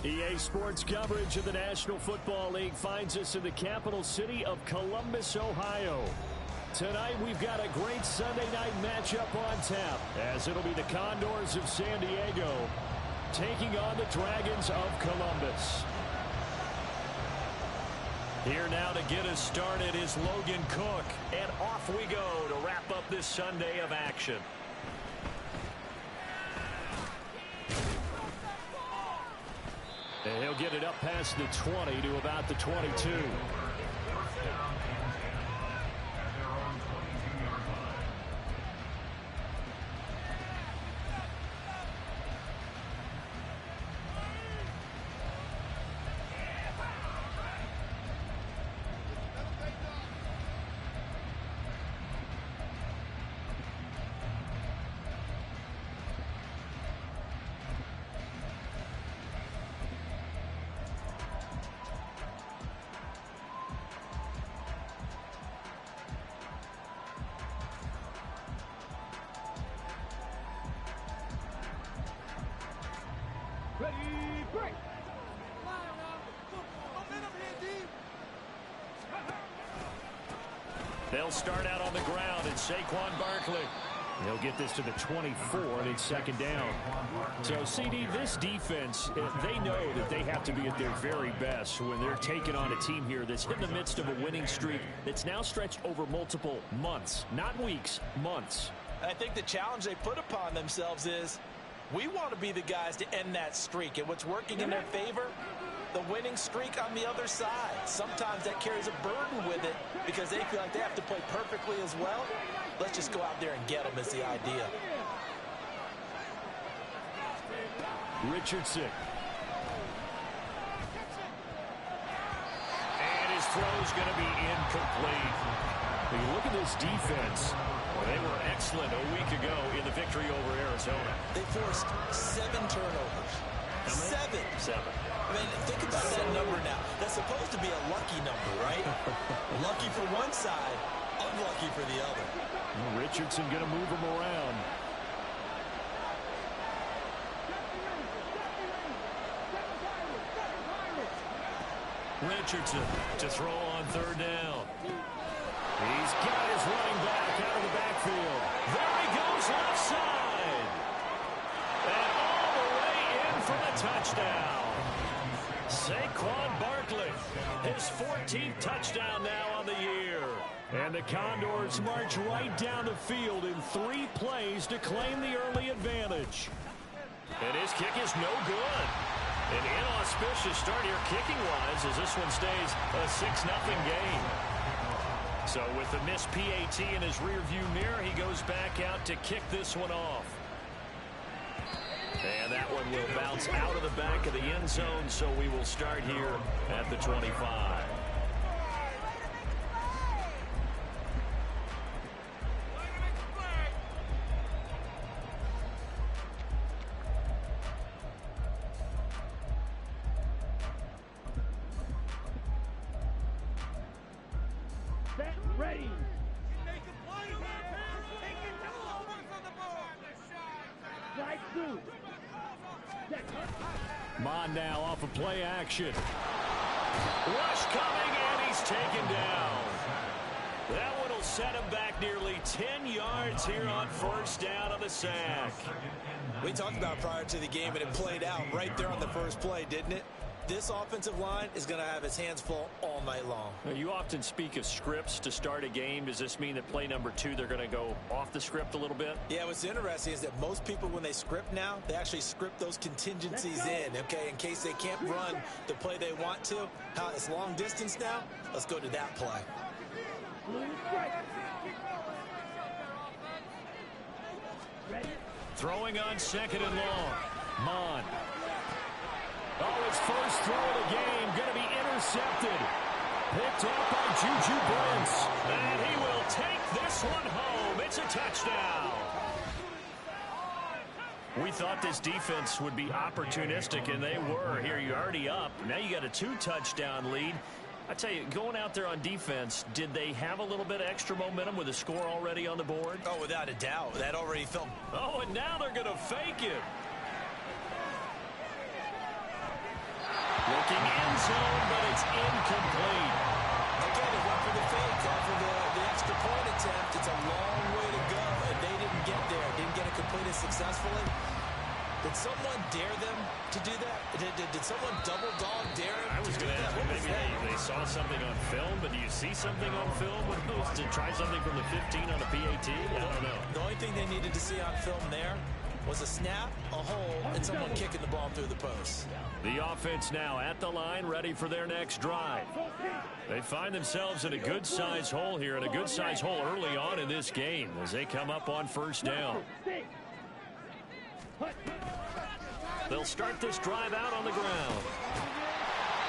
EA Sports coverage of the National Football League finds us in the capital city of Columbus, Ohio. Tonight we've got a great Sunday night matchup on tap, as it'll be the Condors of San Diego taking on the Dragons of Columbus. Here now to get us started is Logan Cook, and off we go to wrap up this Sunday of action. And he'll get it up past the 20 to about the 22. They'll start out on the ground, and Saquon Barkley. He'll get this to the 24, and it's second down. So, CD, this defense, they know that they have to be at their very best when they're taking on a team here that's in the midst of a winning streak that's now stretched over multiple months, not weeks, months. I think the challenge they put upon themselves is we want to be the guys to end that streak, and what's working in their favor, the winning streak on the other side. Sometimes that carries a burden with it because they feel like they have to play perfectly as well. Let's just go out there and get them is the idea. Richardson. And his throw's going to be incomplete. When you look at this defense, well, they were excellent a week ago in the victory over Arizona. They forced 7 turnovers. Seven. I mean, think about that number now. That's supposed to be a lucky number, right? Lucky for one side, unlucky for the other. Well, Richardson going to move him around. Richardson to throw on third down. He's got his running back out of the backfield. There he goes left side. And all the way in for the touchdown. Saquon Barkley, his 14th touchdown now on the year. And the Condors march right down the field in 3 plays to claim the early advantage. And his kick is no good. An inauspicious start here kicking-wise as this one stays a 6-0 game. So with the missed PAT in his rearview mirror, he goes back out to kick this one off. And that one will bounce out of the back of the end zone, so we will start here at the 25. Ready. Mon now off of play action. Rush coming, and he's taken down. That one will set him back nearly 10 yards here on first down on the sack. We talked about it prior to the game, and it played out right there on the first play, didn't it? This offensive line is going to have its hands full all night long. Now, you often speak of scripts to start a game. Does this mean that play number 2, they're going to go off the script a little bit? Yeah, what's interesting is that most people, when they script now, they actually script those contingencies in, okay, in case they can't run the play they want to. How it's long distance now, let's go to that play. Throwing on second and long. Mon. Oh, his first throw of the game going to be intercepted. Picked up by Juju Brents. And he will take this one home. It's a touchdown. We thought this defense would be opportunistic, and they were. Here, you're already up. Now you got a 2-touchdown lead. I tell you, going out there on defense, did they have a little bit of extra momentum with a score already on the board? Oh, without a doubt. That already felt... Oh, and now they're going to fake it. Looking end zone, but it's incomplete. Again, they went for the fake off of the extra point attempt. It's a long way to go, and they didn't get there. Didn't get it completed successfully. Did someone dare them to do that? Did someone double dog dare them? I was going to ask you, maybe they saw something on film, but do you see something on film when it goes to try something from the 15 on a PAT? I don't know. The only thing they needed to see on film there was a snap, a hole, and someone kicking the ball through the post. The offense now at the line, ready for their next drive. They find themselves in a good-sized hole here, and a good-sized hole early on in this game as they come up on first down. They'll start this drive out on the ground.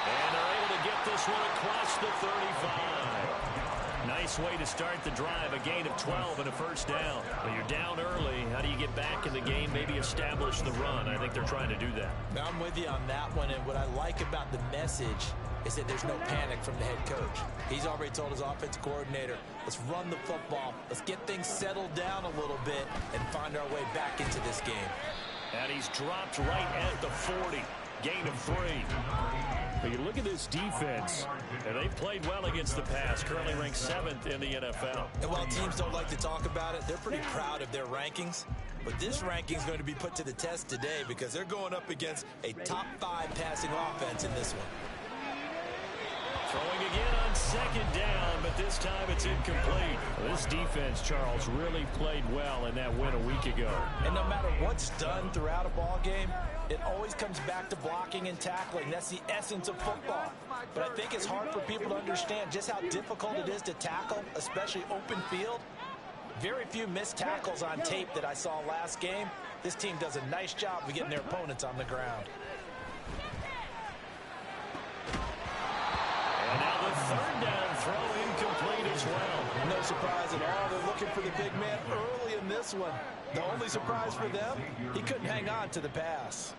And they're able to get this one across the 35. Nice way to start the drive, a gain of 12 and a first down. When you're down early, how do you get back in the game, maybe establish the run? I think they're trying to do that. I'm with you on that one, and what I like about the message is that there's no panic from the head coach. He's already told his offensive coordinator, let's run the football, let's get things settled down a little bit and find our way back into this game. And he's dropped right at the 40. Gain of 3. But you look at this defense, and they've played well against the pass, currently ranked 7th in the NFL. And while teams don't like to talk about it, they're pretty proud of their rankings. But this ranking is going to be put to the test today because they're going up against a top 5 passing offense in this one. Throwing again on second down, but this time it's incomplete. This defense, Charles, really played well in that win a week ago. And no matter what's done throughout a ball game, it always comes back to blocking and tackling. That's the essence of football. But I think it's hard for people to understand just how difficult it is to tackle, especially open field. Very few missed tackles on tape that I saw last game. This team does a nice job of getting their opponents on the ground. And now the third down throw incomplete as well. No surprise at all. They're looking for the big man early in this one. The only surprise for them, he couldn't hang on to the pass.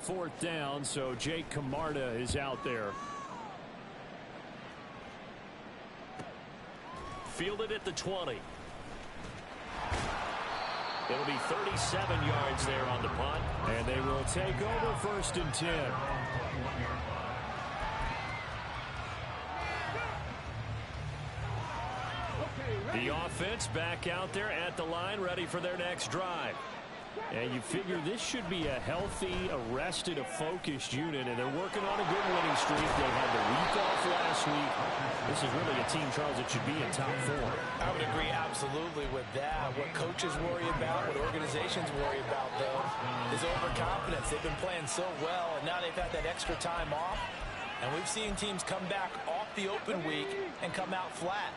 Fourth down, so Jake Camarda is out there. Fielded at the 20. It'll be 37 yards there on the punt. And they will take over first and 10. The offense back out there at the line, ready for their next drive. And you figure this should be a healthy, arrested, a focused unit, and they're working on a good winning streak. They had the week off last week. This is really a team, Charles, that should be in top 4. I would agree absolutely with that. What coaches worry about, what organizations worry about, though, is overconfidence. They've been playing so well, and now they've had that extra time off. And we've seen teams come back off the open week and come out flat.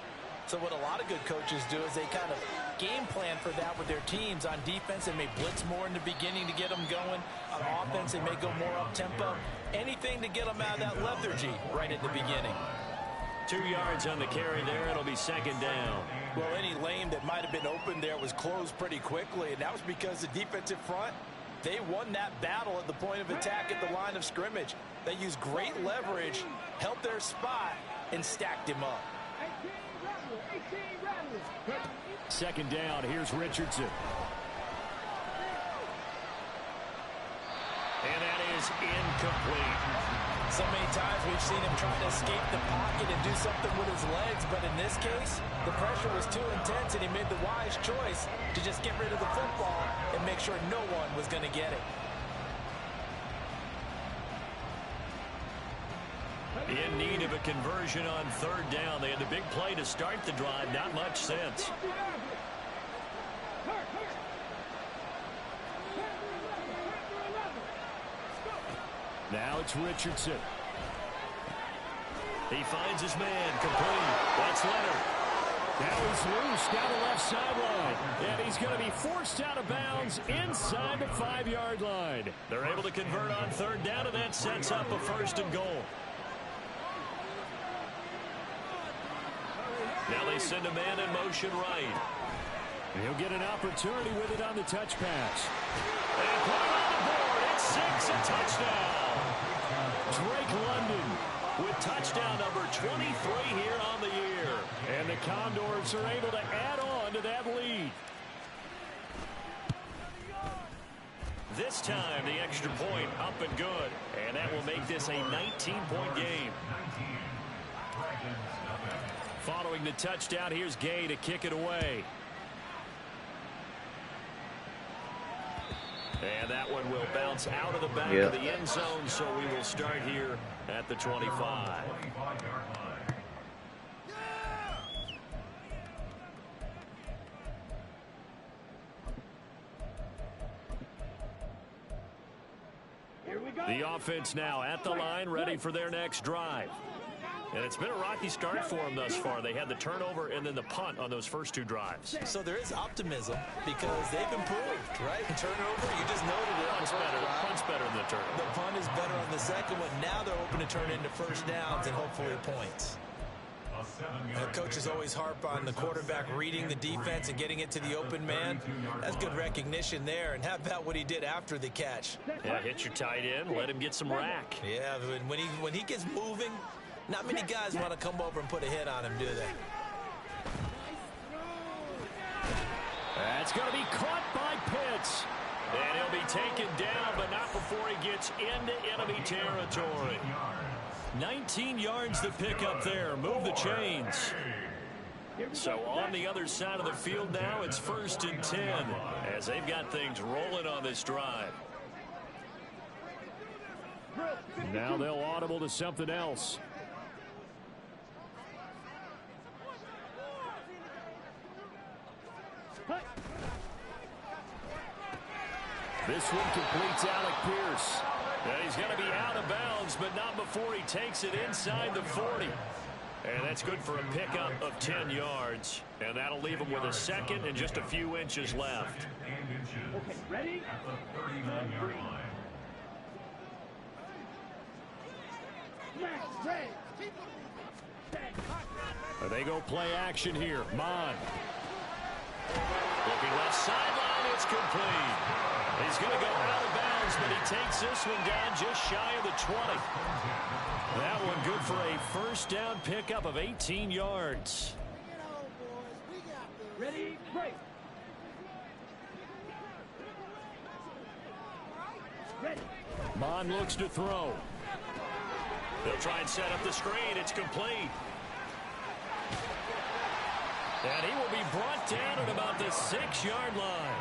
So what a lot of good coaches do is they kind of game plan for that with their teams. On defense, they may blitz more in the beginning to get them going. On offense, they may go more up-tempo. Anything to get them out of that lethargy right at the beginning. 2 yards on the carry there. It'll be second down. Well, any lane that might have been open there was closed pretty quickly, and that was because the defensive front, they won that battle at the point of attack at the line of scrimmage. They used great leverage, held their spot, and stacked him up. Second down, here's Richardson. And that is incomplete. So many times we've seen him try to escape the pocket and do something with his legs, but in this case, the pressure was too intense and he made the wise choice to just get rid of the football and make sure no one was going to get it. In need of a conversion on third down. They had the big play to start the drive. Not much sense. Now it's Richardson. He finds his man complete. That's Leonard. Now he's loose down the left sideline. And he's going to be forced out of bounds inside the 5-yard line. They're able to convert on third down, and that sets up a first and goal. Now they send a man in motion right. He'll get an opportunity with it on the touch pass. And put it on the board. It's 6, a touchdown. Drake London with touchdown number 23 here on the year. And the Condors are able to add on to that lead. this time, the extra point up and good. And that will make this a 19-point game. Following the touchdown, here's Gay to kick it away. And that one will bounce out of the back of the end zone, so we will start here at the 25. The offense now at the line, ready for their next drive. And it's been a rocky start for them thus far. They had the turnover and then the punt on those first two drives. So there is optimism because they've improved, right? Turnover, you just noted it. Punt's better than the turnover. The punt is better on the second one. Now they're hoping to turn into first downs and hopefully points. The coaches always harp on the quarterback reading the defense and getting it to the open man. That's good recognition there. And how about what he did after the catch? Yeah, hit your tight end, let him get some rack. Yeah, when he gets moving, not many guys want to come over and put a hit on him, do they? That's going to be caught by Pitts. And he'll be taken down, but not before he gets into enemy territory. 19 yards to pick up there. Move the chains. So on the other side of the field now, it's 1st and 10 as they've got things rolling on this drive. Now they'll audible to something else. This one completes Alec Pierce. And he's going to be out of bounds, but not before he takes it inside the 40. And that's good for a pickup of 10 yards. And that'll leave him with a second and just a few inches left. Okay, ready? At the 39-yard line. They go play action here. Mon. Looking left sideline, it's complete. He's going to go out of bounds, but he takes this one down just shy of the 20. That one good for a first down pickup of 18 yards. Ready, break. Ready. Mon looks to throw. They'll try and set up the screen. It's complete. And he will be brought down at about the 6-yard line.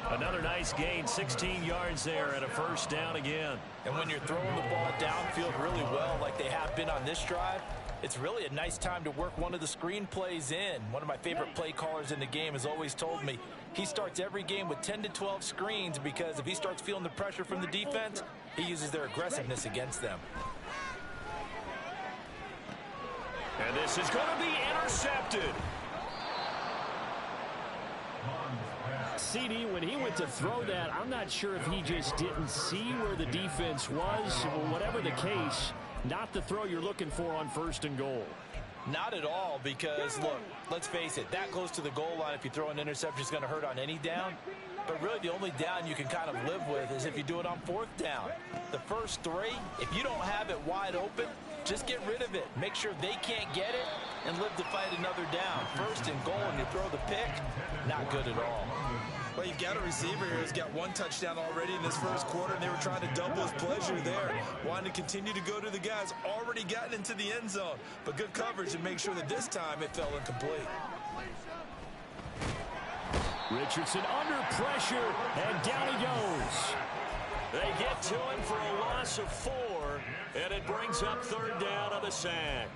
Another nice gain, 16 yards there and a first down again. And when you're throwing the ball downfield really well like they have been on this drive, it's really a nice time to work one of the screen plays in. One of my favorite play callers in the game has always told me he starts every game with 10 to 12 screens because if he starts feeling the pressure from the defense, he uses their aggressiveness against them. And this is going to be intercepted. CD, when he went to throw that, I'm not sure if he just didn't see where the defense was, or whatever the case, not the throw you're looking for on 1st and goal. Not at all, because, look, let's face it, that close to the goal line, if you throw an interception, is going to hurt on any down. But really, the only down you can kind of live with is if you do it on 4th down. The first 3, if you don't have it wide open, just get rid of it. Make sure they can't get it and live to fight another down. 1st and goal, and you throw the pick, not good at all. Well, you've got a receiver here who's got 1 touchdown already in this first quarter, and they were trying to double his pleasure there. Wanting to continue to go to the guys already gotten into the end zone. But good coverage to make sure that this time it fell incomplete. Richardson under pressure, and down he goes. They get to him for a loss of 4, and it brings up 3rd down on the sack.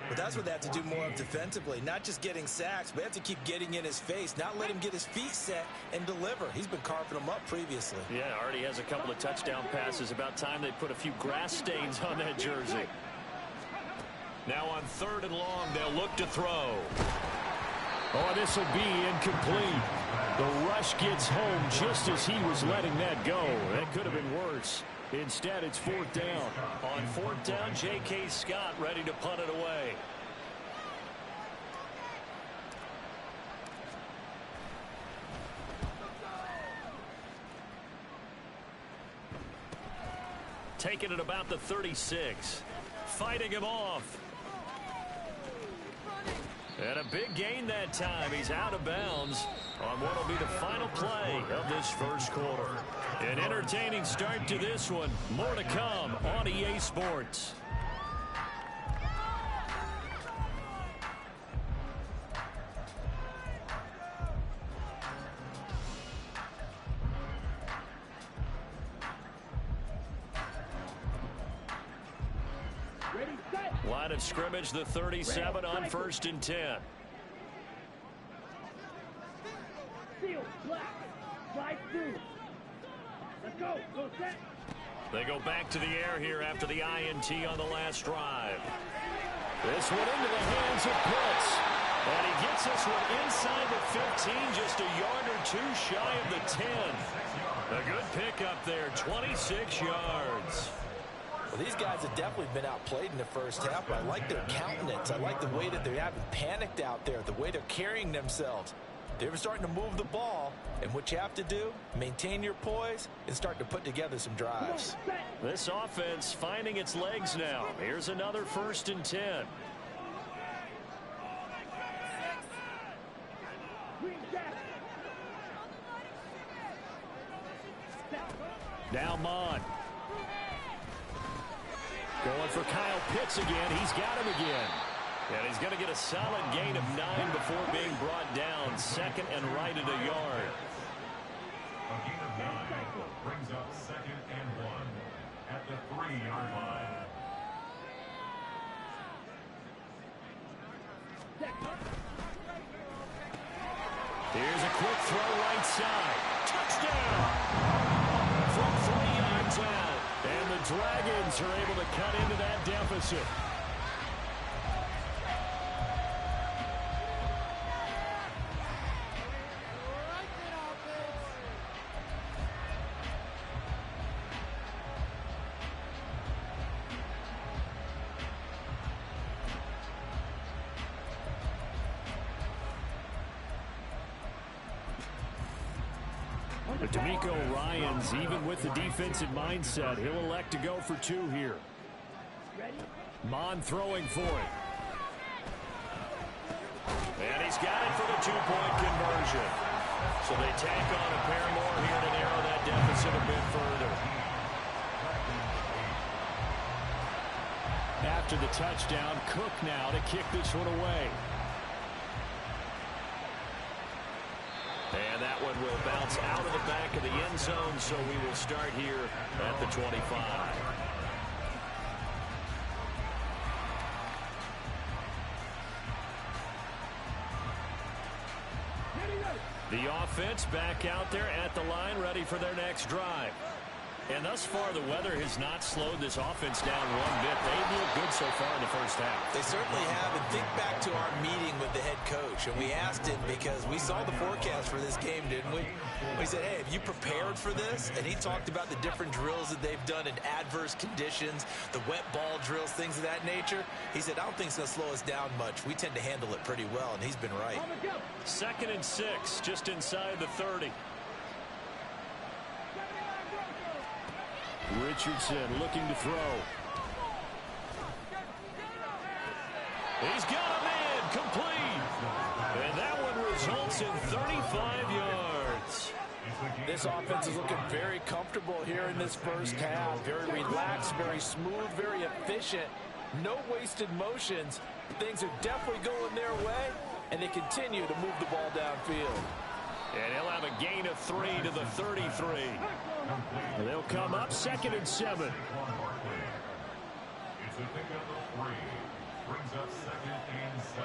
But that's what they have to do more of defensively, not just getting sacks, but they have to keep getting in his face, not let him get his feet set and deliver. He's been carving them up previously. Yeah, already has a couple of touchdown passes. About time they put a few grass stains on that jersey. Now on 3rd and long, they'll look to throw. Oh, this will be incomplete. The rush gets home just as he was letting that go. That could have been worse. Instead, it's 4th down. On 4th down, J.K. Scott ready to punt it away. Taking it about the 36. Fighting him off. And a big gain that time. He's out of bounds on what will be the final play of this first quarter. An entertaining start to this one. More to come on EA Sports. Line of scrimmage, the 37 on 1st and 10. Seal, black, slide through. Let's go, go set. They go back to the air here after the INT on the last drive. This one into the hands of Pitts. And he gets this one inside the 15, just a yard or two shy of the 10. A good pickup there, 26 yards. Well, these guys have definitely been outplayed in the first half, but I like their countenance. I like the way that they haven't panicked out there, the way they're carrying themselves. They're starting to move the ball, and what you have to do, maintain your poise and start to put together some drives. This offense finding its legs now. Here's another 1st and 10. Now Mon. Going for Kyle Pitts again. He's got him again. And he's going to get a solid gain of 9 before being brought down. 2nd and right at a yard. A gain of 9 brings up 2nd and 1 at the 3-yard line. Here's a quick throw right side. Touchdown! From 3 yards out. And the Dragons are able to cut into that deficit. But D'Amico Ryans, even with the defensive mindset, he'll elect to go for 2 here. Mon throwing for it. And he's got it for the 2-point conversion. So they tack on a pair more here to narrow that deficit a bit further. After the touchdown, Cook now to kick this one away. And that one will bounce out of the back of the end zone, so we will start here at the 25. The offense back out there at the line, ready for their next drive. And thus far, the weather has not slowed this offense down one bit. They've looked good so far in the first half. They certainly have. And think back to our meeting with the head coach. And we asked him because we saw the forecast for this game, didn't we? We said, hey, have you prepared for this? And he talked about the different drills that they've done in adverse conditions, the wet ball drills, things of that nature. He said, I don't think it's going to slow us down much. We tend to handle it pretty well, and he's been right. 2nd and 6, just inside the 30. Richardson looking to throw. He's got a man complete. And that one results in 35 yards. This offense is looking very comfortable here in this first half. Very relaxed, very smooth, very efficient. No wasted motions. Things are definitely going their way, and they continue to move the ball downfield. And he'll have a gain of 3 to the 33. They'll come up 2nd and 7. It's a pickup of 3. Brings up 2nd and 7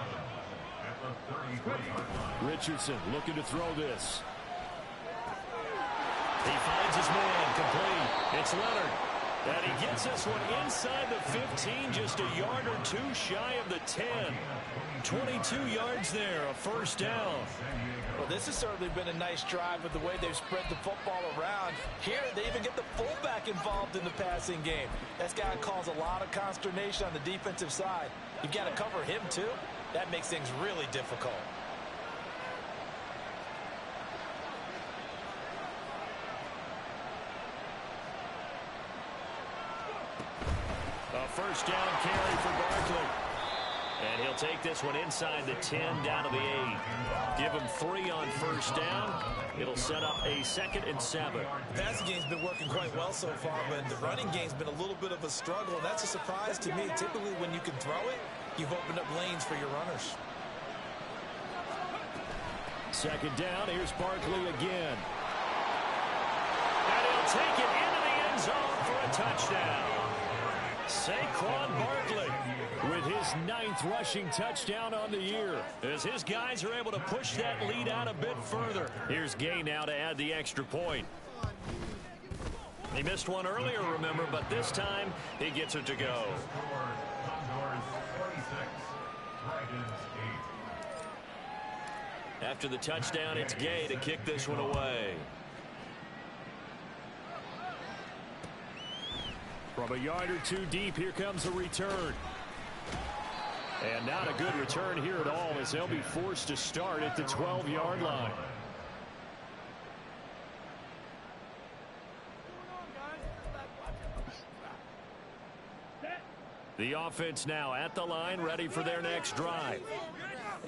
at the 33-yard line. Richardson looking to throw this. He finds his man complete. It's Leonard. And he gets this one inside the 15, just a yard or 2 shy of the 10. 22 yards there, a first down. Well, this has certainly been a nice drive with the way they've spread the football around. Here, they even get the fullback involved in the passing game. That's got to cause a lot of consternation on the defensive side. You've got to cover him, too. That makes things really difficult. A first down carry for Barkley. And he'll they'll take this one inside the 10 down to the 8. Give them 3 on first down. It'll set up a 2nd and 7. The passing game's been working quite well so far, but the running game's been a little bit of a struggle, and that's a surprise to me. Typically, when you can throw it, you've opened up lanes for your runners. 2nd down. Here's Barkley again. And he'll take it into the end zone for a touchdown. Saquon Barkley with his 9th rushing touchdown on the year, as his guys are able to push that lead out a bit further. Here's Gay now to add the extra point. He missed one earlier, remember, but this time he gets it to go. After the touchdown, it's Gay to kick this one away. From a yard or 2 deep, here comes a return. And not a good return here at all, as they'll be forced to start at the 12-yard line. The offense now at the line, ready for their next drive.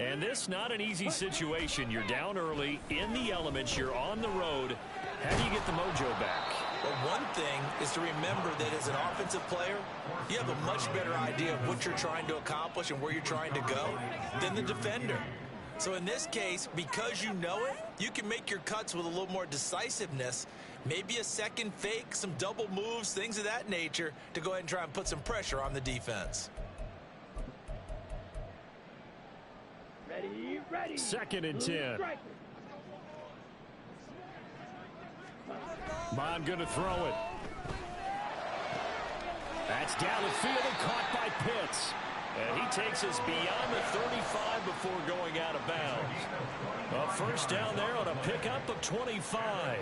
And this not an easy situation. You're down early, in the elements, you're on the road. How do you get the mojo back? Well, one thing is to remember that as an offensive player, you have a much better idea of what you're trying to accomplish and where you're trying to go than the defender. So in this case, because you know it, you can make your cuts with a little more decisiveness, maybe a second fake, some double moves, things of that nature, to go ahead and try and put some pressure on the defense. Ready. 2nd and 10. Mon going to throw it. That's down the field and caught by Pitts. And he takes us beyond the 35 before going out of bounds. A first down there on a pickup of 25.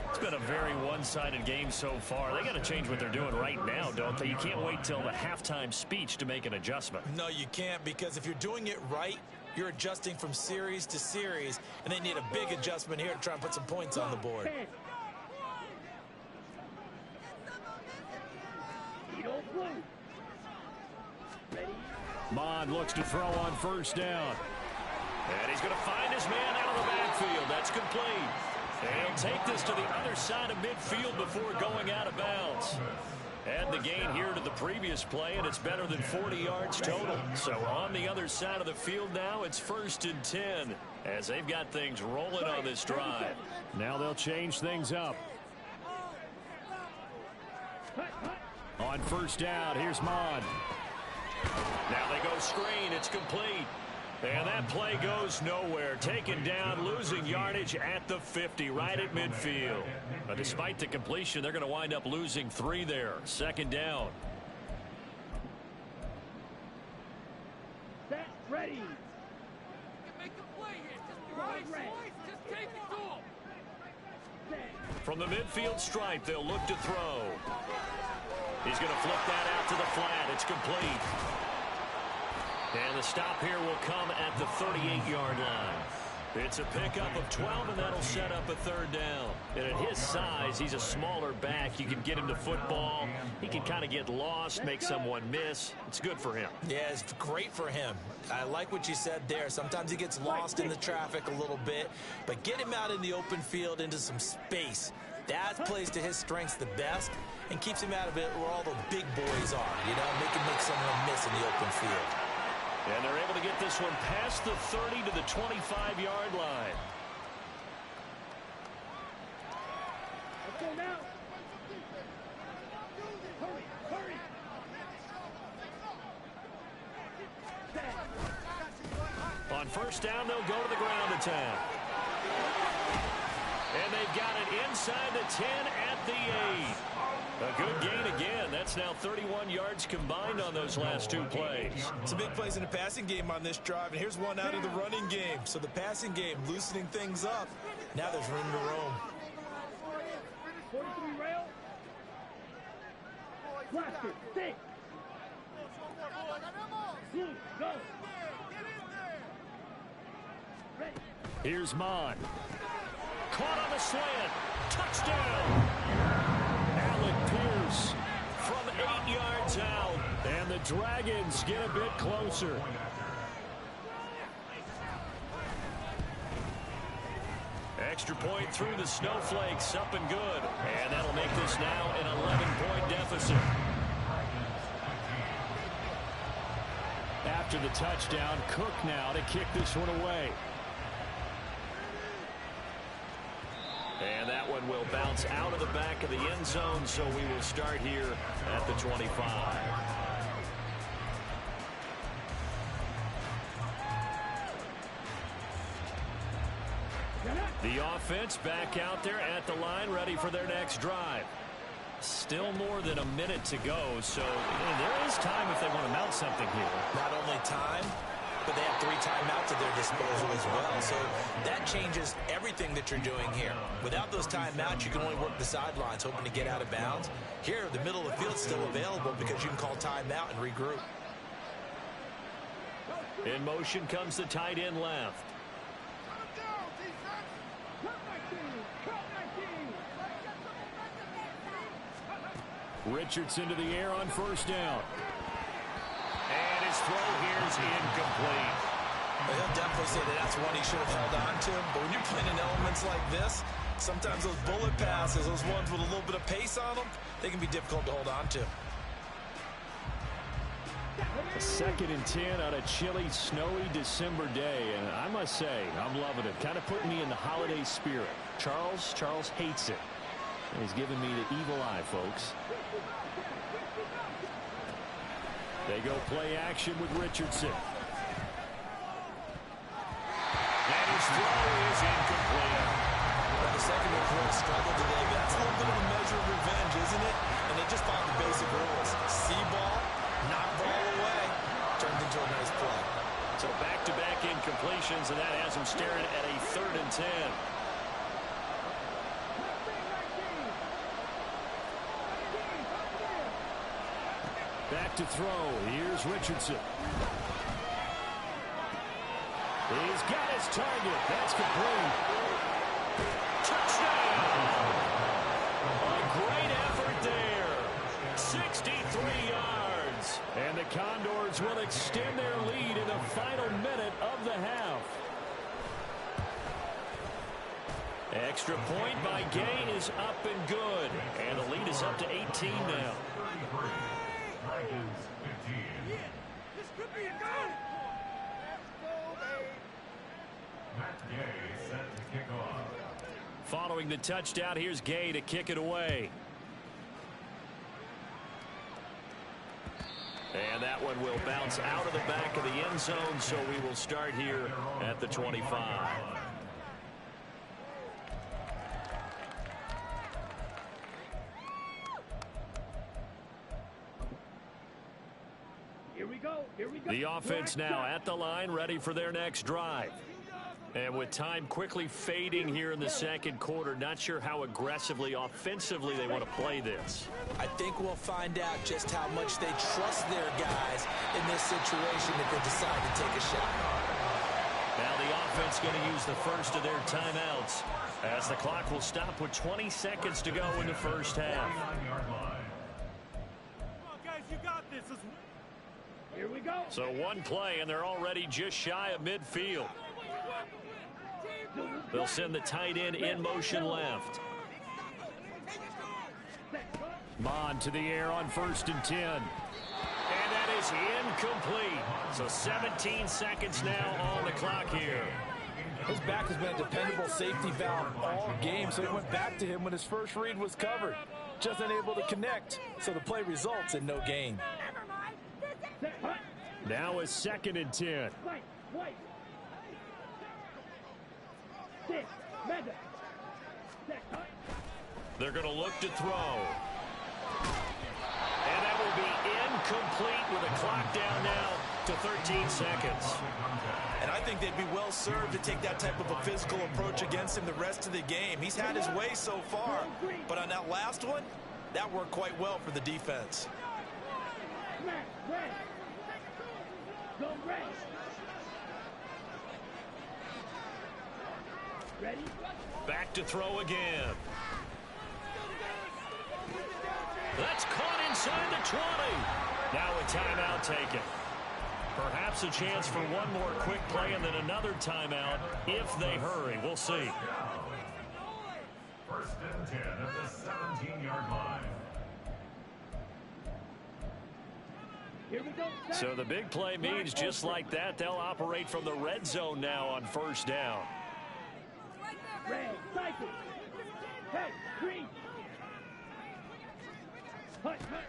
It's been a very one-sided game so far. They got to change what they're doing right now, don't they? You can't wait till the halftime speech to make an adjustment. No, you can't, because if you're doing it right, you're adjusting from series to series, and they need a big adjustment here to try and put some points on the board. Mon looks to throw on first down. And he's going to find his man out of the backfield. That's complete. And he'll take this to the other side of midfield before going out of bounds. And the gain here to the previous play, and it's better than 40 yards total. So on the other side of the field now, it's 1st and 10 as they've got things rolling on this drive. Now they'll change things up. On first down, here's Mon. Now they go screen. It's complete. And that play goes nowhere. Taken down, losing yardage at the 50, right at midfield. But despite the completion, they're going to wind up losing 3 there. 2nd down. Set, ready. From the midfield stripe, they'll look to throw. He's going to flip that out to the flat. It's complete. And the stop here will come at the 38-yard line. It's a pickup of 12, and that'll set up a 3rd down. And at his size, he's a smaller back. You can get him to football. He can kind of get lost, make someone miss. It's good for him. Yeah, it's great for him. I like what you said there. Sometimes he gets lost in the traffic a little bit, but get him out in the open field into some space. That plays to his strengths the best and keeps him out of it where all the big boys are, you know, make someone miss in the open field. And they're able to get this one past the 30 to the 25-yard line. Let's go now. Hurry. On first down, they'll go to the ground attack. And they've got it inside the 10 at the 8. A good gain again. That's now 31 yards combined on those last 2 plays. Some big plays in the passing game on this drive, and here's one out of the running game. So the passing game loosening things up. Now there's room to roam. 43 rail. Blaster, 6. Blue, go. Ready. Here's Mon. Caught on the slant. Touchdown. Alec Pierce from 8 yards out. And the Dragons get a bit closer. Extra point through the snowflakes, up and good. And that'll make this now an 11-point deficit. After the touchdown, Cook now to kick this one away. And that one will bounce out of the back of the end zone, so we will start here at the 25. The offense back out there at the line, ready for their next drive. Still more than a minute to go, so there is time if they want to mount something here. Not only time, but they have 3 timeouts at their disposal as well. So that changes everything that you're doing here. Without those timeouts, you can only work the sidelines, hoping to get out of bounds. Here, the middle of the field is still available because you can call timeout and regroup. In motion comes the tight end left. Richardson to the air on first down. And his throw here is incomplete. Well, he'll definitely say that that's one he should have held on to. But when you're playing in elements like this, sometimes those bullet passes, those ones with a little bit of pace on them, they can be difficult to hold on to. A 2nd and 10 on a chilly, snowy December day. And I must say, I'm loving it. Kind of putting me in the holiday spirit. Charles hates it. And he's giving me the evil eye, folks. They go play action with Richardson. And his throw is incomplete. Well, the secondary really struggled today, but that's a little bit of a measure of revenge, isn't it? And they just followed the basic rules. See ball, knock ball away, turned into a nice play. So back-to-back incompletions, and that has him staring at a 3rd and 10. Back to throw. Here's Richardson. He's got his target. That's complete. Touchdown! A great effort there. 63 yards. And the Condors will extend their lead in the final minute of the half. Extra point by Gay is up and good. And the lead is up to 18 now. This could be a goal. Matt Gay set to kick off. Following the touchdown, here's Gay to kick it away. And that one will bounce out of the back of the end zone, so we will start here at the 25. Here we go. The offense now at the line, ready for their next drive. And with time quickly fading here in the second quarter, not sure how aggressively, offensively they want to play this. I think we'll find out just how much they trust their guys in this situation if they decide to take a shot. Now the offense going to use the first of their timeouts as the clock will stop with 20 seconds to go in the first half. 49-yard line. Come on, guys, you got this. Here we go. So one play, and they're already just shy of midfield. They'll send the tight end in motion left. Mond to the air on 1st and 10. And that is incomplete. So 17 seconds now on the clock here. His back has been a dependable safety valve all game, so he went back to him when his first read was covered. Just unable to connect, so the play results in no gain. Now a 2nd and 10. Wait. Sit. Madden. They're going to look to throw. And that will be incomplete with a clock down now to 13 seconds. And I think they'd be well served to take that type of a physical approach against him the rest of the game. He's had his way so far, but on that last one, that worked quite well for the defense. Go red. Ready? Back to throw again. That's caught inside the 20. Now a timeout taken. Perhaps a chance for one more quick play and then another timeout if they hurry. We'll see. First and 10 at the 17-yard line. Here we go. So the big play means just like that, they'll operate from the red zone now on first down. Red, cycle. Hey, green. Hut, hut.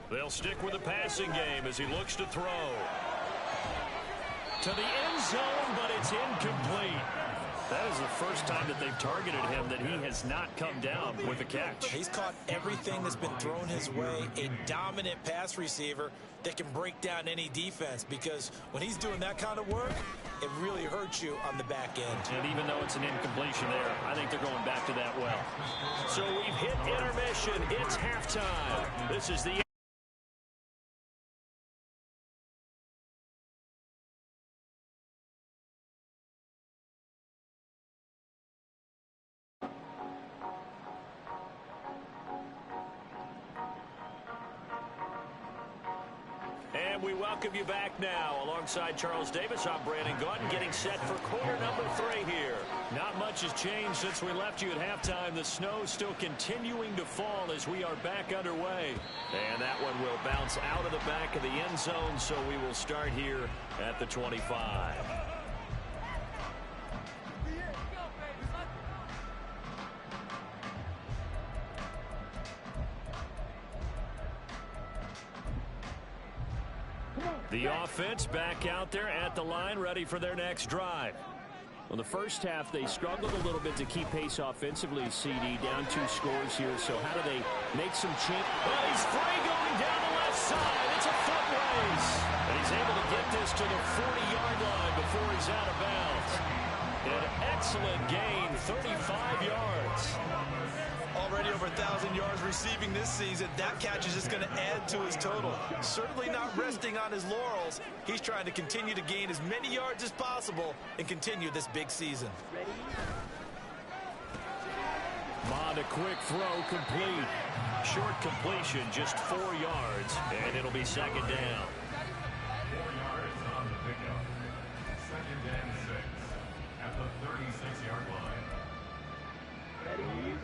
They'll stick with the passing game as he looks to throw. To the end zone, but it's incomplete. That is the first time that they've targeted him that he has not come down with a catch. He's caught everything that's been thrown his way. A dominant pass receiver that can break down any defense, because when he's doing that kind of work, it really hurts you on the back end. And even though it's an incompletion there, I think they're going back to that well. So we've hit intermission. It's halftime. This is the we welcome you back now. Alongside Charles Davis, I'm Brandon Gautin, getting set for quarter number 3 here. Not much has changed since we left you at halftime. The snow still continuing to fall as we are back underway. And that one will bounce out of the back of the end zone, so we will start here at the 25. The offense back out there at the line, ready for their next drive. Well, the first half, they struggled a little bit to keep pace offensively, CD, down 2 scores here. So how do they make some change? Oh, he's free going down the left side. It's a foot race. And he's able to get this to the 40-yard line before he's out of bounds. An excellent gain, 35 yards. Already over 1,000 yards receiving this season. That catch is just going to add to his total. Certainly not resting on his laurels. He's trying to continue to gain as many yards as possible and continue this big season. Mond, a quick throw, complete. Short completion, just 4 yards, and it'll be second down. 4 yards on the pickup. Second and 6 at the 36-yard line.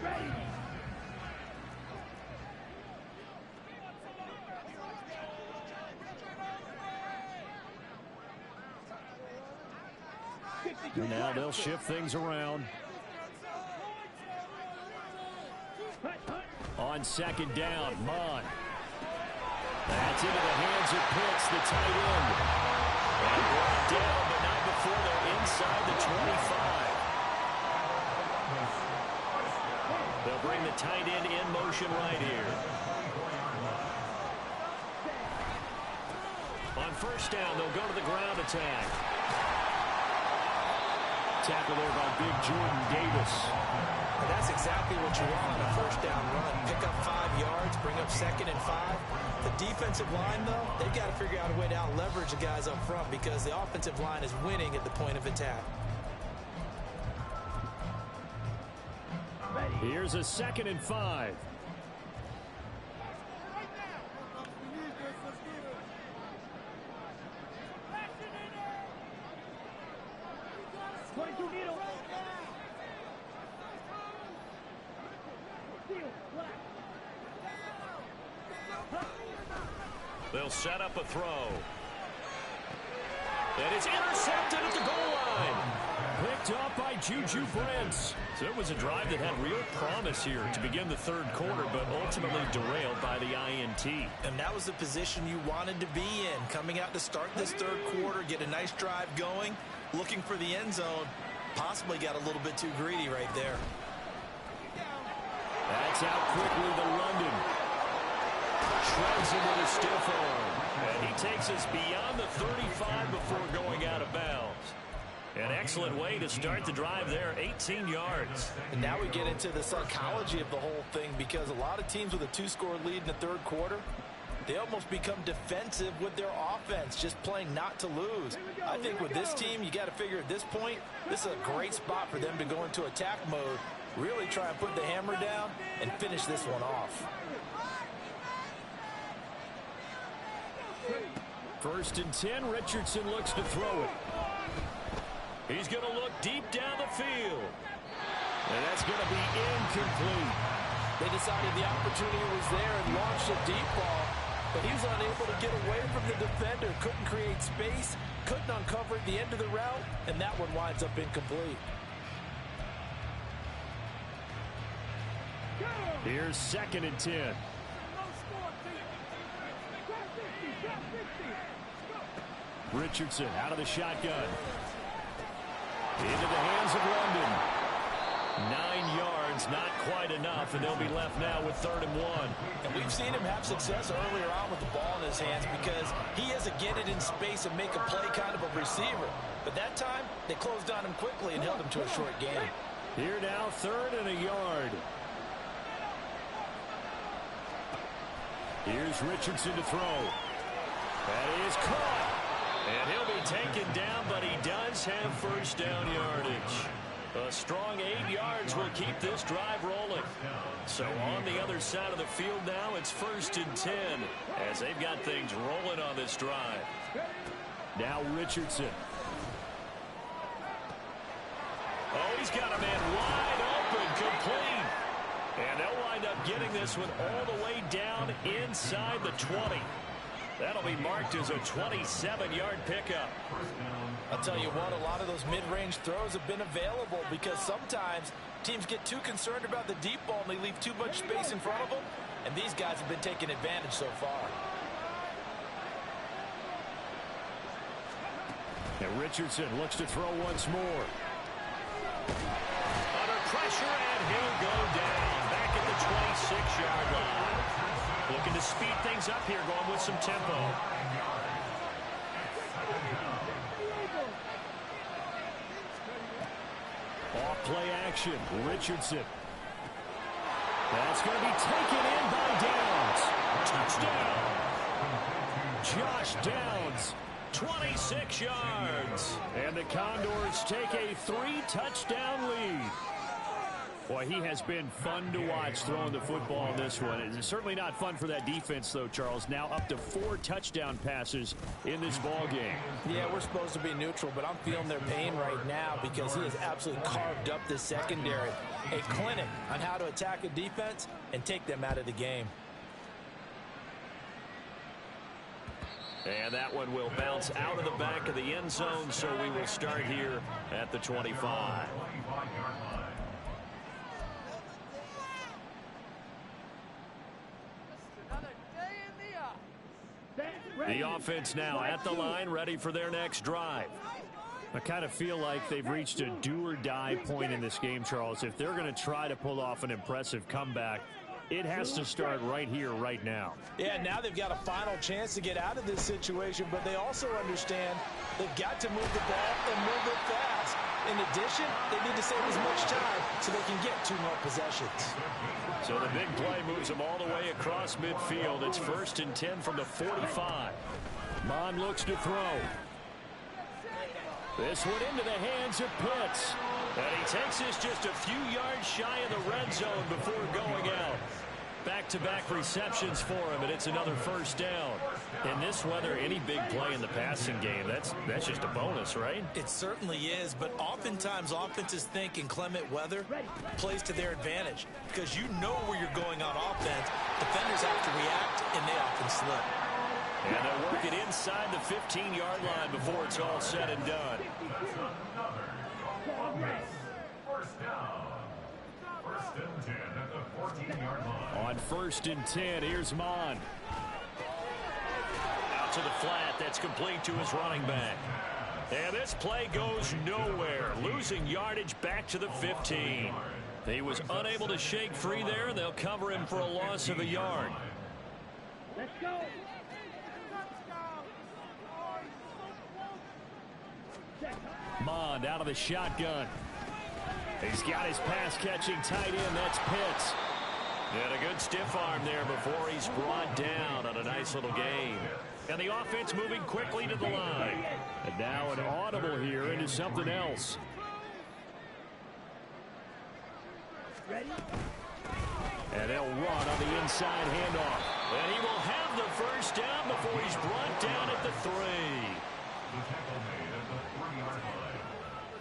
Ready. And now they'll shift things around. On second down, Mond. That's into the hands of Pitts, the tight end. And brought down, but not before they're inside the 25. They'll bring the tight end in motion right here. On first down, they'll go to the ground attack. Tackle there by Big Jordan Davis. And that's exactly what you want on a first down run. Pick up 5 yards, bring up second and 5. The defensive line, though, they've got to figure out a way to out-leverage the guys up front because the offensive line is winning at the point of attack. Here's a second and 5. They'll set up a throw. And it's intercepted at the goal line. Picked up by Juju Brents. So it was a drive that had real promise here to begin the third quarter, but ultimately derailed by the INT. And that was the position you wanted to be in. Coming out to start this third quarter, get a nice drive going, looking for the end zone. Possibly got a little bit too greedy right there. That's out quickly to London. Shreds him with a stiff arm. And he takes us beyond the 35 before going out of bounds. An excellent way to start the drive there, 18 yards. And now we get into the psychology of the whole thing, because a lot of teams with a 2-score lead in the third quarter, they almost become defensive with their offense, just playing not to lose. I think with this team, you got to figure at this point, this is a great spot for them to go into attack mode, really try and put the hammer down and finish this one off. First and 10, Richardson looks to throw it. He's going to look deep down the field. And that's going to be incomplete. They decided the opportunity was there and launched a deep ball, but he was unable to get away from the defender, couldn't create space, couldn't uncover at the end of the route, and that one winds up incomplete. Here's second and 10. Richardson out of the shotgun. Into the hands of London. 9 yards, not quite enough, and they'll be left now with 3rd and 1. And we've seen him have success earlier on with the ball in his hands because he has to get it in space and make a play kind of a receiver. But that time, they closed on him quickly and held him to a short gain. Here now, 3rd and a yard. Here's Richardson to throw. That is caught. And he'll be taken down, but he does have first down yardage. A strong 8 yards will keep this drive rolling. So on the other side of the field now, it's 1st and 10 as they've got things rolling on this drive. Now Richardson. Oh, he's got a man wide open, complete. And they'll wind up getting this one all the way down inside the 20. That'll be marked as a 27-yard pickup. I'll tell you what, a lot of those mid-range throws have been available because sometimes teams get too concerned about the deep ball and they leave too much space in front of them, and these guys have been taking advantage so far. And Richardson looks to throw once more. Under pressure, and he'll go down back at the 26-yard line. Looking to speed things up here, going with some tempo. Off play action, Richardson. That's going to be taken in by Downs. Touchdown. Josh Downs, 26 yards. And the Condors take a 3-touchdown lead. Boy, he has been fun to watch throwing the football in this one. It's certainly not fun for that defense, though, Charles. Now up to 4 touchdown passes in this ball game. Yeah, we're supposed to be neutral, but I'm feeling their pain right now because he has absolutely carved up this secondary. A clinic on how to attack a defense and take them out of the game. And that one will bounce out of the back of the end zone, so we will start here at the 25. The offense now at the line, ready for their next drive. I kind of feel like they've reached a do-or-die point in this game, Charles. If they're going to try to pull off an impressive comeback, it has to start right here, right now. Yeah, now they've got a final chance to get out of this situation, but they also understand they've got to move the ball and move it fast. In addition, they need to save as much time so they can get 2 more possessions. So the big play moves them all the way across midfield. It's 1st and 10 from the 45. Mon looks to throw. This one into the hands of Pitts. And he takes this just a few yards shy of the red zone before going out. Back-to-back receptions for him, and it's another first down. In this weather, any big play in the passing game, that's just a bonus, right? It certainly is, but oftentimes offenses think inclement weather plays to their advantage because you know where you're going on offense. Defenders have to react, and they often slip. And they'll work it inside the 15-yard line before it's all said and done. First down. 1st and 10 at the 14-yard line. On 1st and 10, here's Mon. Out to the flat, that's complete to his running back. And this play goes nowhere, losing yardage back to the 15. He was unable to shake free there, and they'll cover him for a loss of a yard. Let's go. Mond out of the shotgun. He's got his pass-catching tight end. That's Pitts. And a good stiff arm there before he's brought down on a nice little gain. And the offense moving quickly to the line. And now an audible here into something else. Ready? And they'll run on the inside handoff. And he will have the first down before he's brought down at the 3. The tackle made at the 3-yard line.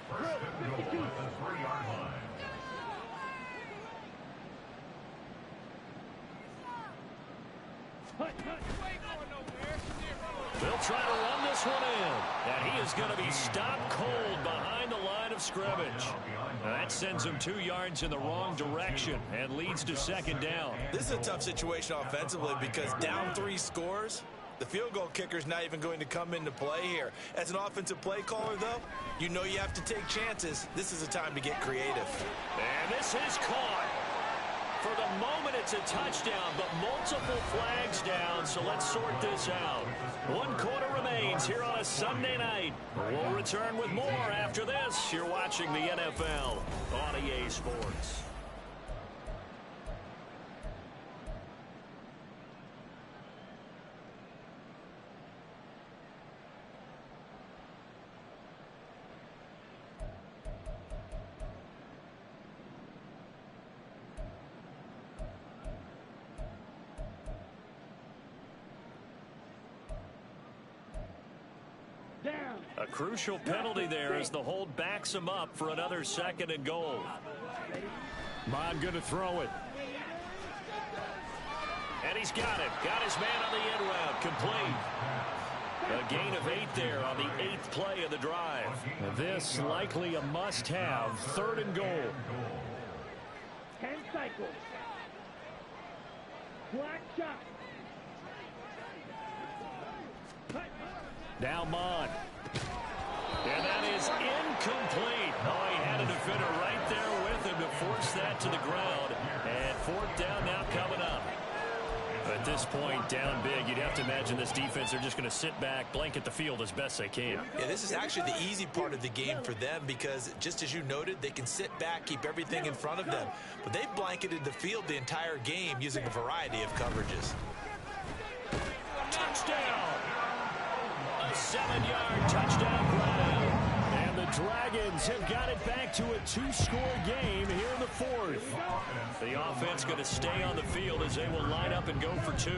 First and goal at the 3-yard line. They'll try to run this one in. And he is going to be stopped cold behind the line of scrimmage. That sends him 2 yards in the wrong direction and leads to second down. This is a tough situation offensively because down 3 scores, the field goal kicker's not even going to come into play here. As an offensive play caller, though, you know you have to take chances. This is a time to get creative. And this is caught. For the moment, it's a touchdown, but multiple flags down, so let's sort this out. 1 quarter remains here on a Sunday night. We'll return with more after this. You're watching the NFL on EA Sports. A crucial penalty there as the hold backs him up for another 2nd and goal. Mon going to throw it. And he's got it. Got his man on the end route. Complete. A gain of 8 there on the 8th play of the drive. This likely a must-have. 3rd and goal. 10 cycles. Black shot. Now Mon. And that is incomplete. Oh, he had a defender right there with him to force that to the ground. And 4th down now coming up. At this point, down big, you'd have to imagine this defense, they're just going to sit back, blanket the field as best they can. Yeah, this is actually the easy part of the game for them because, just as you noted, they can sit back, keep everything in front of them. But they've blanketed the field the entire game using a variety of coverages. Touchdown! A 7-yard touchdown grab. And the Dragons have got it back to a 2-score game here in the 4th. The offense going to stay on the field as they will line up and go for 2.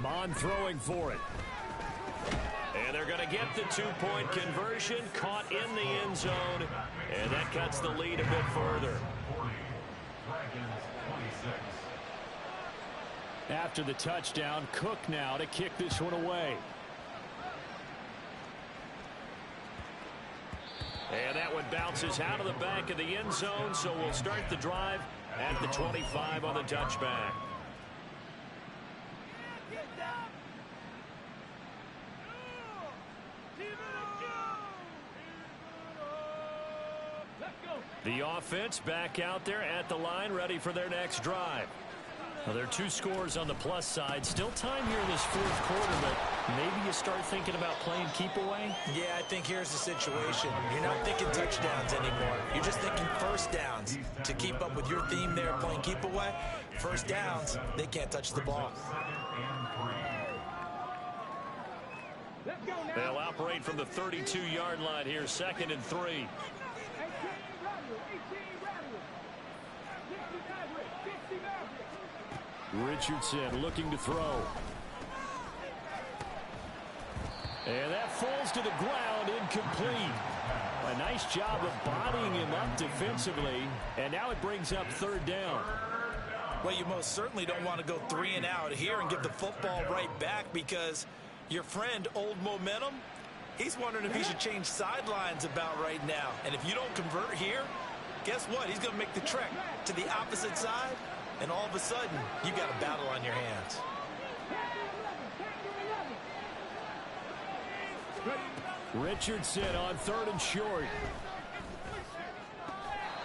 Mon throwing for it. And they're going to get the 2-point conversion, caught in the end zone, and that cuts the lead a bit further. 40. Dragons 26. After the touchdown, Cook now to kick this one away. And that one bounces out of the back of the end zone, so we'll start the drive at the 25 on the touchback. The offense back out there at the line, ready for their next drive. Well, there are 2 scores on the plus side. Still time here in this 4th quarter, but maybe you start thinking about playing keep away? Yeah, I think here's the situation. You're not thinking touchdowns anymore. You're just thinking first downs. To keep up with your theme there, playing keep away, first downs, they can't touch the ball. They'll operate from the 32-yard line here, 2nd and 3. Richardson looking to throw. And that falls to the ground, incomplete. A nice job of bodying him up defensively. And now it brings up 3rd down. Well, you most certainly don't want to go 3 and out here and give the football right back because your friend, Old Momentum, he's wondering if he should change sidelines about right now. And if you don't convert here, guess what? He's going to make the trek to the opposite side. And all of a sudden, you got a battle on your hands. Richardson on 3rd and short.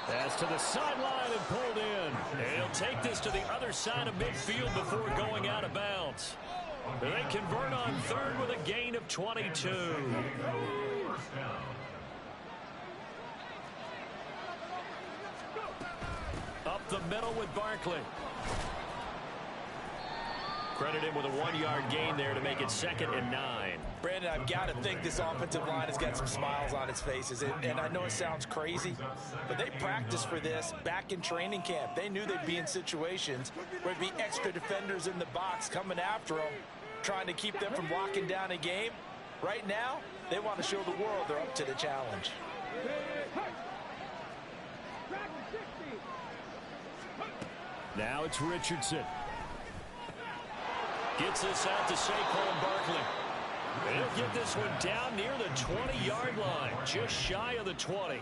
Pass to the sideline and pulled in. And he'll take this to the other side of midfield before going out of bounds. They convert on 3rd with a gain of 22. Up the middle with Barkley. Credit him with a 1-yard gain there to make it 2nd and 9. Brandon, I've got to think this offensive line has got some smiles on its faces. And I know it sounds crazy, but they practiced for this back in training camp. They knew they'd be in situations where there'd be extra defenders in the box coming after them, trying to keep them from locking down a game. Right now, they want to show the world they're up to the challenge. Now it's Richardson. Gets this out to Saquon Barkley. And he'll get this one down near the 20-yard line, just shy of the 20.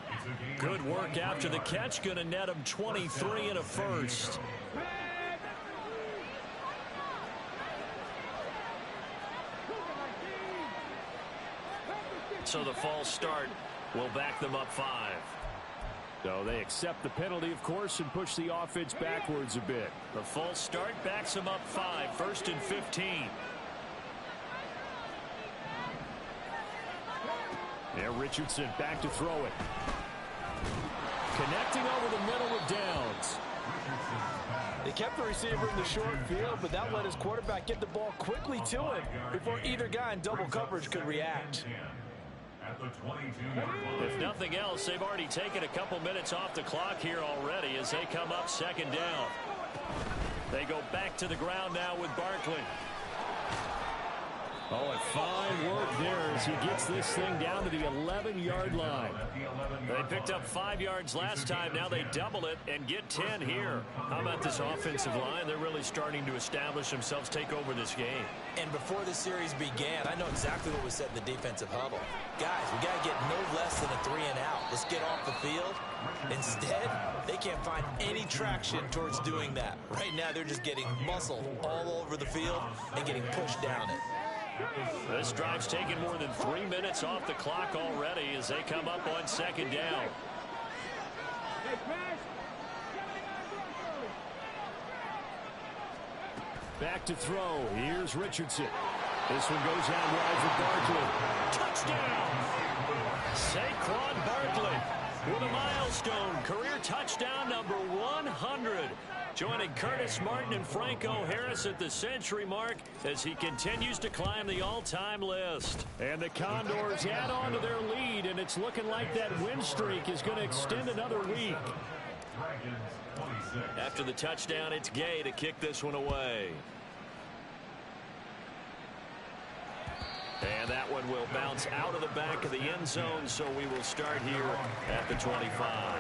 Good work after the catch, going to net him 23 and a first. So the false start will back them up 5. So they accept the penalty, of course, and push the offense backwards a bit. The false start backs them up 5, 1st and 15. Yeah, Richardson back to throw it. Connecting over the middle with Downs. They kept the receiver in the short field, but that let his quarterback get the ball quickly to him before either guy in double coverage could react. If nothing else, they've already taken a couple minutes off the clock here already as they come up 2nd down. They go back to the ground now with Barkley. Oh, and fine work there as he gets this thing down to the 11-yard line. They picked up 5 yards last time. Now they double it and get 10 here. How about this offensive line? They're really starting to establish themselves, take over this game. And before the series began, I know exactly what was said in the defensive huddle. Guys, we got to get no less than a 3-and-out. Let's get off the field. Instead, they can't find any traction towards doing that. Right now, they're just getting muscled all over the field and getting pushed down it. This drive's taken more than 3 minutes off the clock already as they come up on 2nd down. Back to throw. Here's Richardson. This one goes out wide for Barkley. Touchdown! Saquon Barkley with a milestone. Career touchdown number 100. Joining Curtis Martin and Franco Harris at the century mark as he continues to climb the all-time list. And the Condors add on to their lead, and it's looking like that win streak is going to extend another week. After the touchdown, it's Gay to kick this one away. And that one will bounce out of the back of the end zone, so we will start here at the 25.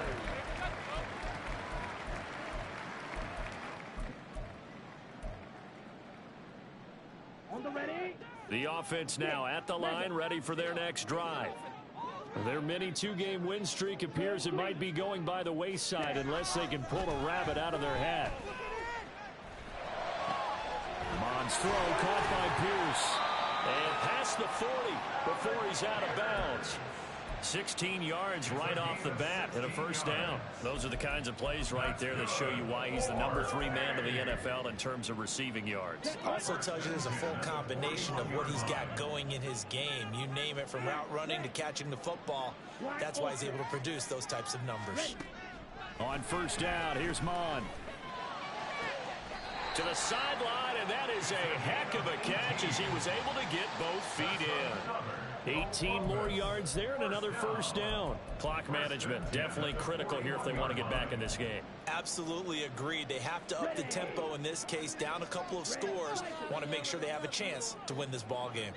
The offense now at the line, ready for their next drive. Their mini 2-game win streak appears it might be going by the wayside unless they can pull a rabbit out of their hat. Mond's throw caught by Pierce. And past the 40 before he's out of bounds. 16 yards right off the bat and a first down. Those are the kinds of plays right there that show you why he's the number 3 man of the NFL in terms of receiving yards. Also tells you there's a full combination of what he's got going in his game. You name it, from route running to catching the football. That's why he's able to produce those types of numbers. On first down, here's Mon. To the sideline, and that is a heck of a catch as he was able to get both feet in. 18 more yards there and another first down. Clock management definitely critical here if they want to get back in this game. Absolutely agreed. They have to up the tempo in this case, down a couple of scores. Want to make sure they have a chance to win this ball game.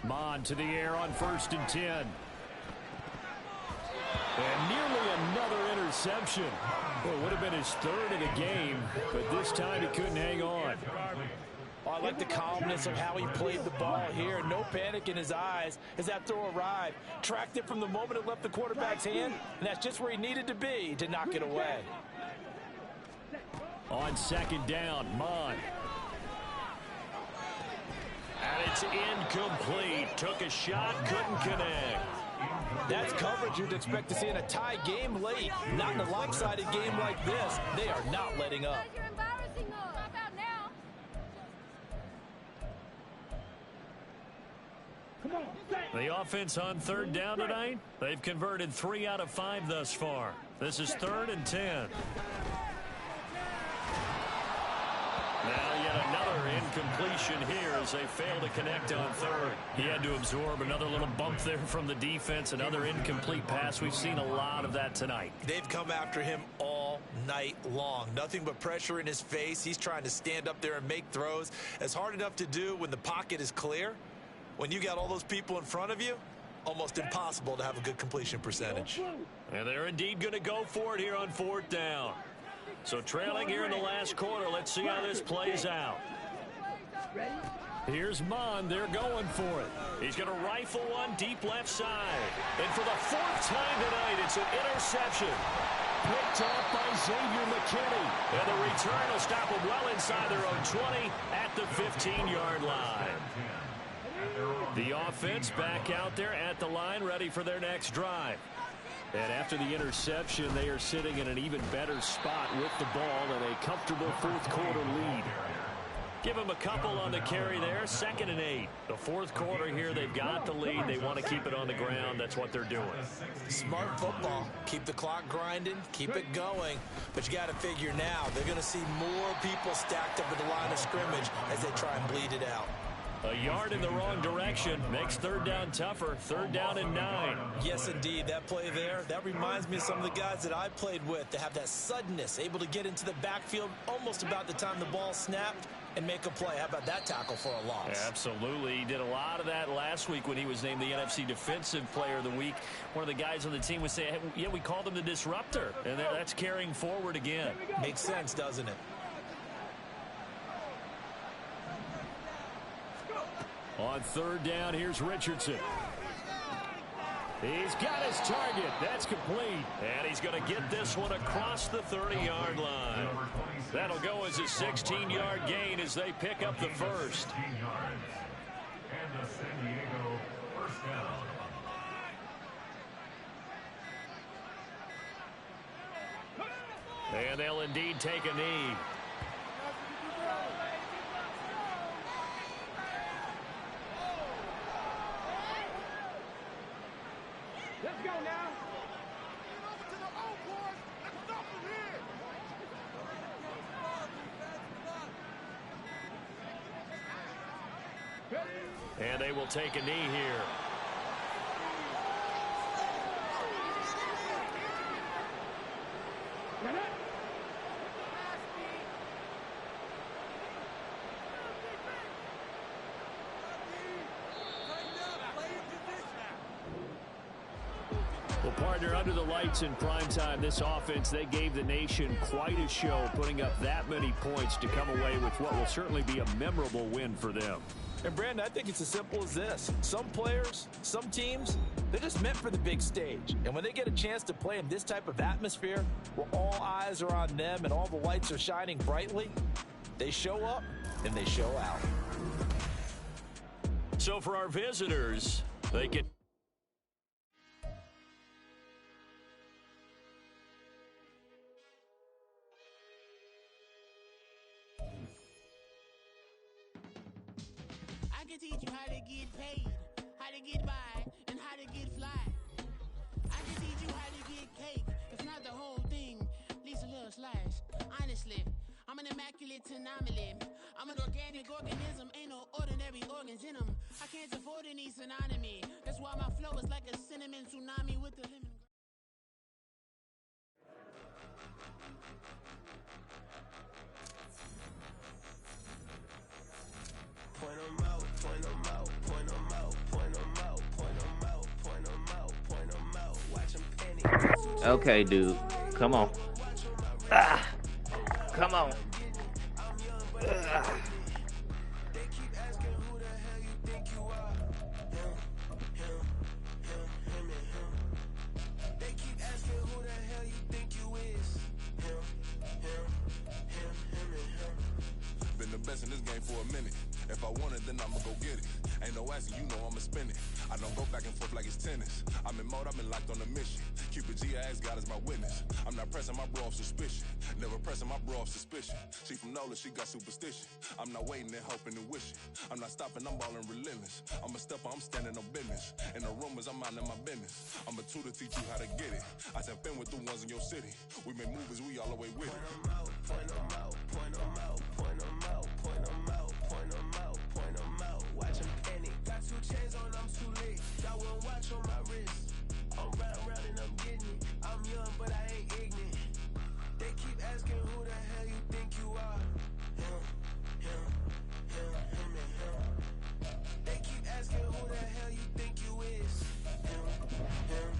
Mon to the air on first and 10. And nearly another interception. Well, it would have been his 3rd of the game, but this time he couldn't hang on. Oh, I like the calmness of how he played the ball here. No panic in his eyes as that throw arrived. Tracked it from the moment it left the quarterback's hand, and that's just where he needed to be to knock it away. On second down, Mon. And it's incomplete. Took a shot, couldn't connect. That's coverage you'd expect to see in a tie game late. Not in a lopsided game like this. They are not letting up. You're embarrassing us. Stop out The offense on third down tonight, they've converted 3 out of 5 thus far. This is 3rd and 10. Now yet another incompletion here as they fail to connect on third. He had to absorb another little bump there from the defense, another incomplete pass. We've seen a lot of that tonight. They've come after him all night long. Nothing but pressure in his face. He's trying to stand up there and make throws. It's hard enough to do when the pocket is clear. When you got all those people in front of you, almost impossible to have a good completion percentage. And they're indeed going to go for it here on 4th down. So trailing here in the last quarter, let's see how this plays out. Here's Mon. They're going for it. He's going to rifle one deep left side. And for the 4th time tonight, it's an interception. Picked off by Xavier McKinney. And the return will stop them well inside their own 20 at the 15-yard line. The offense back out there at the line, ready for their next drive. And after the interception, they are sitting in an even better spot with the ball and a comfortable 4th quarter lead. Give them a couple on the carry there. 2nd and 8. The 4th quarter here, they've got the lead. They want to keep it on the ground. That's what they're doing. Smart football. Keep the clock grinding. Keep it going. But you got to figure now, they're going to see more people stacked up at the line of scrimmage as they try and bleed it out. A yard in the wrong direction makes 3rd down tougher. 3rd down and 9. Yes, indeed. That play there, that reminds me of some of the guys that I played with that have that suddenness, able to get into the backfield almost about the time the ball snapped and make a play. How about that tackle for a loss? Absolutely. He did a lot of that last week when he was named the NFC Defensive Player of the Week. One of the guys on the team would say, hey, yeah, we called him the disruptor. And that's carrying forward again. Makes sense, doesn't it? On 3rd down, here's Richardson. He's got his target. That's complete. And he's going to get this one across the 30-yard line. That'll go as a 16-yard gain as they pick up the first. And the San Diego first down. And they'll indeed take a knee. Let's go now. Over to the old boys. Let's stop from here. And they will take a knee here. Well, partner, under the lights in primetime, this offense, they gave the nation quite a show, putting up that many points to come away with what will certainly be a memorable win for them. And, Brandon, I think it's as simple as this. Some players, some teams, they're just meant for the big stage. And when they get a chance to play in this type of atmosphere where all eyes are on them and all the lights are shining brightly, they show up and they show out. So for our visitors, they can... I can teach you how to get paid, how to get by, and how to get fly. I can teach you how to get cake, if not the whole thing, at least a little slice. Honestly, I'm an immaculate anomaly. I'm an organic organism, ain't no ordinary organs in them. I can't afford any synonymy. That's why my flow is like a cinnamon tsunami with the lemon. Point 'em out, point 'em out, point 'em out, point 'em out, point 'em out, point 'em out, point 'em out. Watch 'em panic. Okay, dude. Come on. Ah. Come on. Ah. They keep asking who the hell you think you are. Him, and him. They keep asking who the hell you think you is. Him, and him. Been the best in this game for a minute. If I want it, then I'ma go get it. Ain't no asking, you know I'ma spend it. I don't go back and forth like it's tennis. I'm in mode, I've been locked on a mission. Cupid G, I ask God as my witness. I'm not pressing my bro off suspicion. Never pressing my bro off suspicion. She from NOLA, she got superstition. I'm not waiting and hoping and wishing. I'm not stopping, I'm balling relentless. I'm a stepper, I'm standing on business. In the rumors, I'm out in my business. I'm a tutor, teach you how to get it. I tap in with the ones in your city. We make movies, we all the way with it. Point them out, point them out, point them out, point them out, point them out, point them out, point them out. Watch them panic. Got 2 chains on, I'm too late. Got 1 watch on my wrist. I'm round and I'm getting it. I'm young, but I ain't ignorant. They keep asking who the hell you think you are. Him, him, him, him, and him. They keep asking who the hell you think you is. Him, him,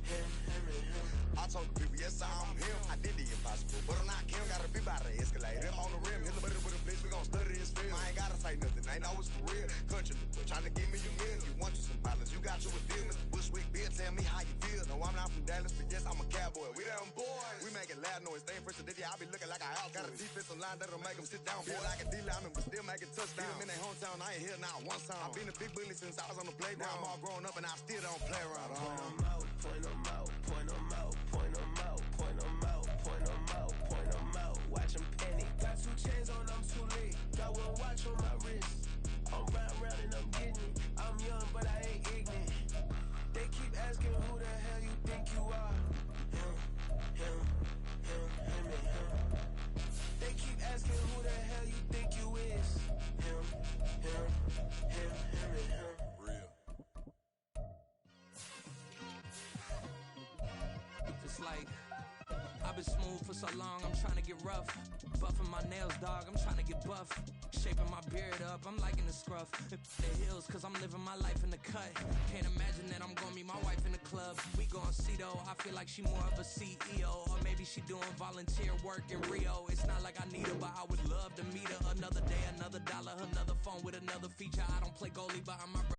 him, him, and him. I told the people, yes, I'm him. I did the impossible, but I'm not Kim. Gotta be by the escalator. On the rim, hit the button with a bitch. We gon' study this film. I ain't gotta say nothing. Ain't know it's for real. Country, trying to give me your meal. You want you some violence. You got you a deal. Mr. Bushwick Bill, tell me how you feel. No, I'm not from Dallas, but yes, I'm a cowboy. We them boys. We making loud noise. Staying fresh to Diddy. I be looking like a house. Got a defensive line that'll make them sit down. Feel like a D-lineman, but still making touchdowns. Beat them in their hometown. I ain't here now one time. I've been a big bully since I was on the playground. I'm all grown up and I still don't play around. Point them out, point them out, point them out, point them out, point them out, point them out, point them out. Watch them panic. Got 2 chains on, I'm too late. Got 1 watch on my wrist. I'm round and I'm getting it. I'm young, but I ain't ignorant. They keep asking who the hell you think you are. Him, him, him, him, and him. They keep asking who the hell you think you is. Him, him, him, him, and him. Real. It's like I've been smooth for so long, I'm trying to get rough. Buffing my nails, dog, I'm trying to get buff. Shaping my beard up, I'm liking the scruff. The heels, cause I'm living my life in the cut. Can't imagine that I'm gonna meet my wife in the club. We gon' see though, I feel like she more of a CEO. Or maybe she doing volunteer work in Rio. It's not like I need her, but I would love to meet her. Another day, another dollar, another phone with another feature. I don't play goalie, but I'm my brother.